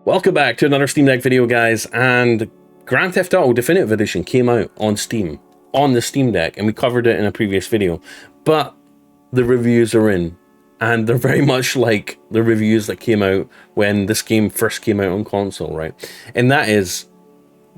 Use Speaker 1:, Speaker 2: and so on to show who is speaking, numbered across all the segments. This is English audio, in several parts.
Speaker 1: Welcome back to another Steam Deck video, guys, and Grand Theft Auto Definitive Edition came out on Steam, on the Steam Deck, and we covered it in a previous video, but the reviews are in, and they're very much like the reviews that came out when this game first came out on console, right? And that is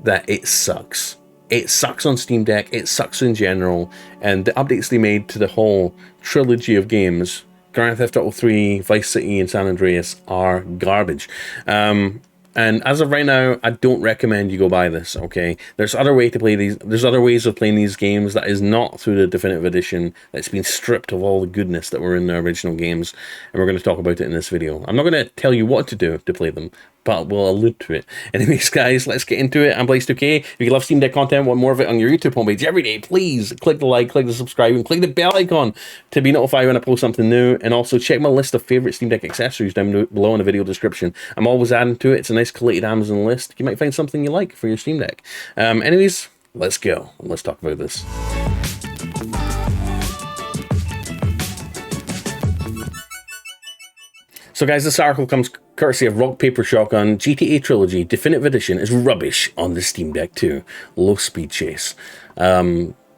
Speaker 1: that it sucks. It sucks on Steam Deck, it sucks in general, and the updates they made to the whole trilogy of games, Grand Theft Auto 3, Vice City, and San Andreas, are garbage. And as of right now, I don't recommend you go buy this, okay? There's other way to play these. There's other ways of playing these games that is not through the Definitive Edition, that's been stripped of all the goodness that were in the original games, and we're going to talk about it in this video. I'm not going to tell you what to do to play them, but we'll allude to it. Anyways, guys, let's get into it. I'm Blaze2K. If you love Steam Deck content, want more of it on your YouTube homepage every day, please click the like, click the subscribe, and click the bell icon to be notified when I post something new. And also check my list of favorite Steam Deck accessories down below in the video description. I'm always adding to it. It's a nice collated Amazon list. You might find something you like for your Steam Deck. Anyways, let's go. Let's talk about this. So guys, this article comes courtesy of Rock Paper Shotgun. GTA Trilogy Definitive Edition is rubbish on the Steam Deck 2. Low speed chase.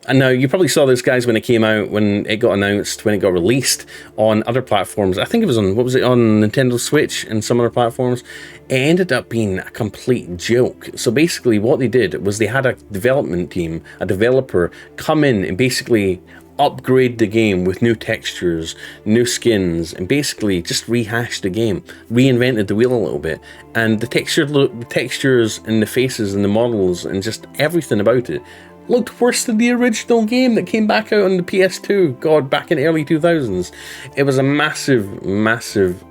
Speaker 1: And now, you probably saw this, guys, when it came out, when it got announced, when it got released on other platforms. I think it was on, what was it, on Nintendo Switch and some other platforms. It ended up being a complete joke. So basically what they did was they had a development team, a developer, come in and basically upgrade the game with new textures, new skins, and basically just rehash the game, reinvented the wheel a little bit. And the textures and the faces and the models and just everything about it looked worse than the original game that came back out on the PS2, God, back in the early 2000s. It was a massive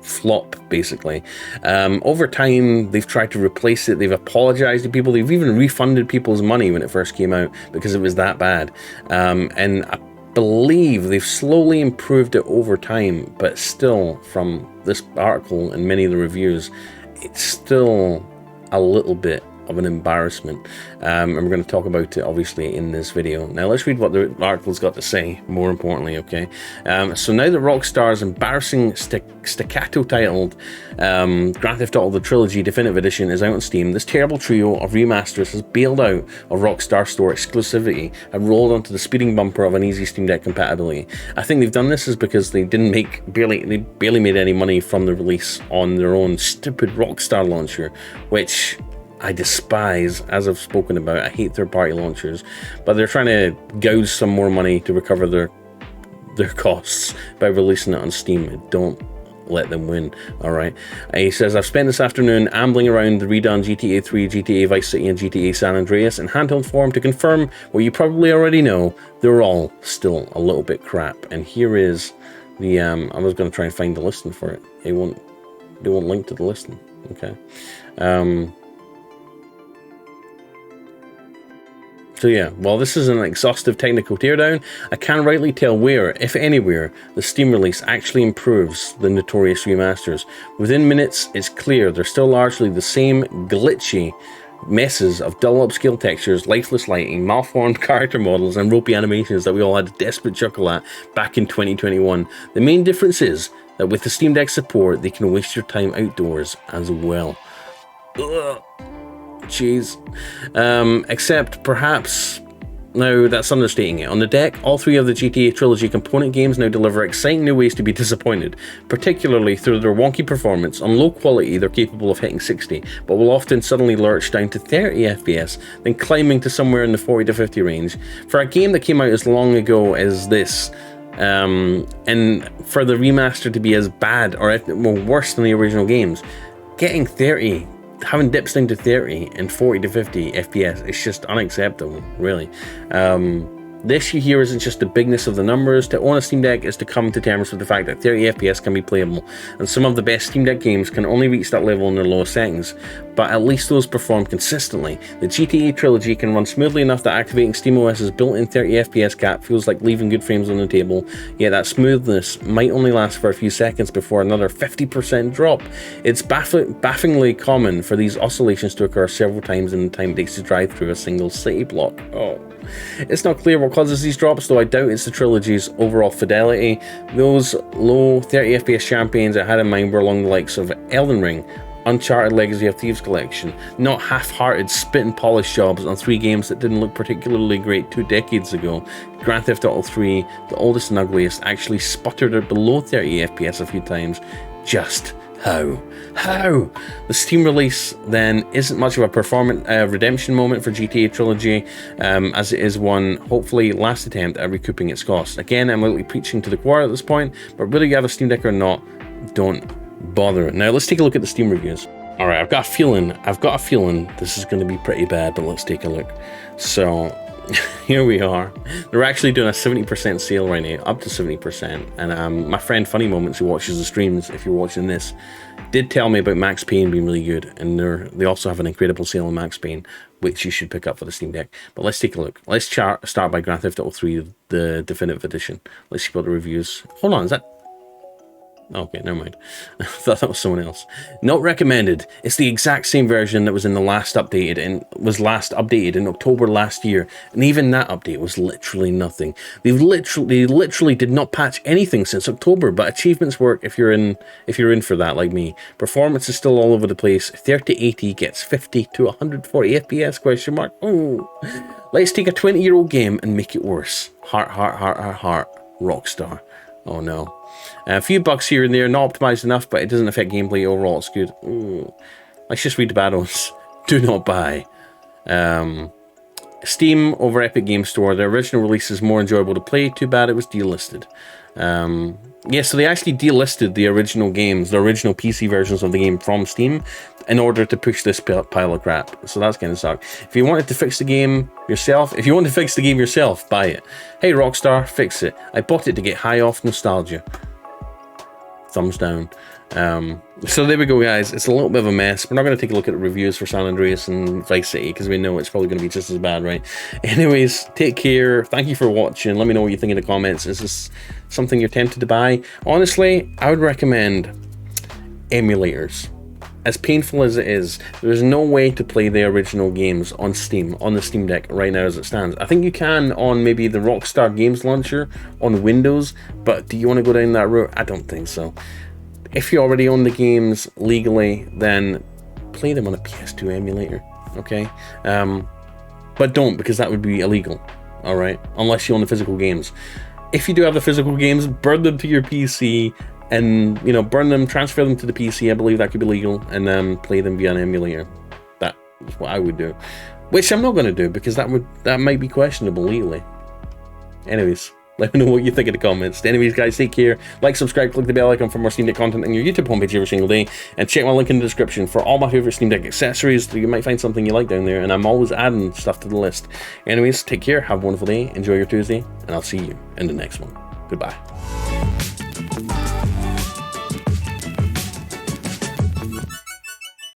Speaker 1: flop, basically. Over time, they've tried to replace it. They've apologized to people. They've even refunded people's money when it first came out because it was that bad. And I believe they've slowly improved it over time, but still, from this article and many of the reviews, it's still a little bit of an embarrassment, and we're going to talk about it obviously in this video. Now let's read what the article's got to say, more importantly, okay? So now that Rockstar's embarrassing staccato titled Grand Theft Auto the Trilogy Definitive Edition is out on Steam, this terrible trio of remasters has bailed out of Rockstar Store exclusivity and rolled onto the speeding bumper of an easy Steam Deck compatibility. I think they've done this is because they didn't make they barely made any money from the release on their own stupid Rockstar launcher, which I despise, as I've spoken about. I hate third-party launchers, but they're trying to gouge some more money to recover their costs by releasing it on Steam. Don't let them win, all right? He says, I've spent this afternoon ambling around the redone GTA 3, GTA Vice City, and GTA San Andreas in handheld form to confirm what you probably already know. They're all still a little bit crap. And here is the, I was going to try and find the listing for it. They won't link to the listing, okay? So yeah, while this is an exhaustive technical teardown, I can't rightly tell where, if anywhere, the Steam release actually improves the notorious remasters. Within minutes, it's clear they're still largely the same glitchy messes of dull upscale textures, lifeless lighting, malformed character models, and ropey animations that we all had a desperate chuckle at back in 2021. The main difference is that with the Steam Deck support, they can waste your time outdoors as well. Ugh. Jeez. Except perhaps, now that's understating it. On the deck, all three of the GTA Trilogy component games now deliver exciting new ways to be disappointed, particularly through their wonky performance. On low quality, they're capable of hitting 60, but will often suddenly lurch down to 30 FPS, then climbing to somewhere in the 40 to 50 range. For a game that came out as long ago as this, and for the remaster to be as bad, or well, worse than the original games, getting 30, having dips down to 30 and 40 to 50 FPS is just unacceptable, really. The issue here isn't just the bigness of the numbers. To own a Steam Deck is to come to terms with the fact that 30 FPS can be playable, and some of the best Steam Deck games can only reach that level in their lowest settings, but at least those perform consistently. The GTA Trilogy can run smoothly enough that activating SteamOS's built-in 30 FPS cap feels like leaving good frames on the table, yet that smoothness might only last for a few seconds before another 50% drop. It's bafflingly common for these oscillations to occur several times in the time it takes to drive through a single city block. Oh. It's not clear what causes these drops, though I doubt it's the trilogy's overall fidelity. Those low 30 FPS champions I had in mind were along the likes of Elden Ring, Uncharted Legacy of Thieves Collection, not half-hearted spit and polish jobs on 3 games that didn't look particularly great 2 decades ago. Grand Theft Auto 3, the oldest and ugliest, actually sputtered at below 30 FPS a few times. Just how? How? The Steam release then isn't much of a performance redemption moment for GTA Trilogy, as it is one hopefully last attempt at recouping its costs. Again, I'm likely preaching to the choir at this point, but whether you have a Steam Deck or not, don't bother. Now let's take a look at the Steam reviews. All right, I've got a feeling this is going to be pretty bad, but let's take a look. So here we are. They're actually doing a 70% sale right now, up to 70%. And my friend Funny Moments, who watches the streams, if you're watching this, did tell me about Max Payne being really good, and they also have an incredible sale on Max Payne, which you should pick up for the Steam Deck. But let's take a look. Let's start by Grand Theft Auto 3, the Definitive Edition. Let's see what the reviews. Hold on, is that? Okay, never mind. I thought that was someone else. Not recommended. It's the exact same version that was in the last updated and was last updated in October last year, and even that update was literally nothing. They literally did not patch anything since October, but achievements work if you're in for that, like me. Performance is still all over the place. 3080 gets 50 to 140 FPS question mark. Oh, let's take a 20-year-old game and make it worse. Heart, Rockstar. Oh no. A few bugs here and there, not optimized enough, but it doesn't affect gameplay overall. It's good. Ooh. Let's just read the bad ones. Do not buy. Steam over Epic Game Store. The original release is more enjoyable to play. Too bad it was delisted. Yeah, so they actually delisted the original games, the original PC versions of the game from Steam, in order to push this pile of crap. So that's kind of suck. If you wanted to fix the game yourself, buy it. Hey Rockstar, fix it. I bought it to get high off nostalgia. Thumbs down. So there we go, guys. It's a little bit of a mess. We're not going to take a look at the reviews for San Andreas and Vice City because we know it's probably going to be just as bad, right? Anyways, take care. Thank you for watching. Let me know what you think in the comments. Is this something you're tempted to buy? Honestly, I would recommend emulators. As painful as it is, there's no way to play the original games on Steam, on the Steam Deck right now as it stands. I think you can on maybe the Rockstar Games Launcher on Windows, but do you want to go down that route? I don't think so. If you already own the games legally, then play them on a PS2 emulator, okay? But don't, because that would be illegal, all right? Unless you own the physical games. If you do have the physical games, burn them to your PC, and burn them, transfer them to the PC. I believe that could be legal, and then play them via an emulator. That is what I would do, which I'm not going to do because that might be questionable legally. Anyways, let me know what you think in the comments. Anyways, guys, take care. Like, subscribe, click the bell icon for more Steam Deck content on your YouTube homepage every single day, and check my link in the description for all my favorite Steam Deck accessories. You might find something you like down there, and I'm always adding stuff to the list. Anyways, take care. Have a wonderful day. Enjoy your Tuesday, and I'll see you in the next one. Goodbye.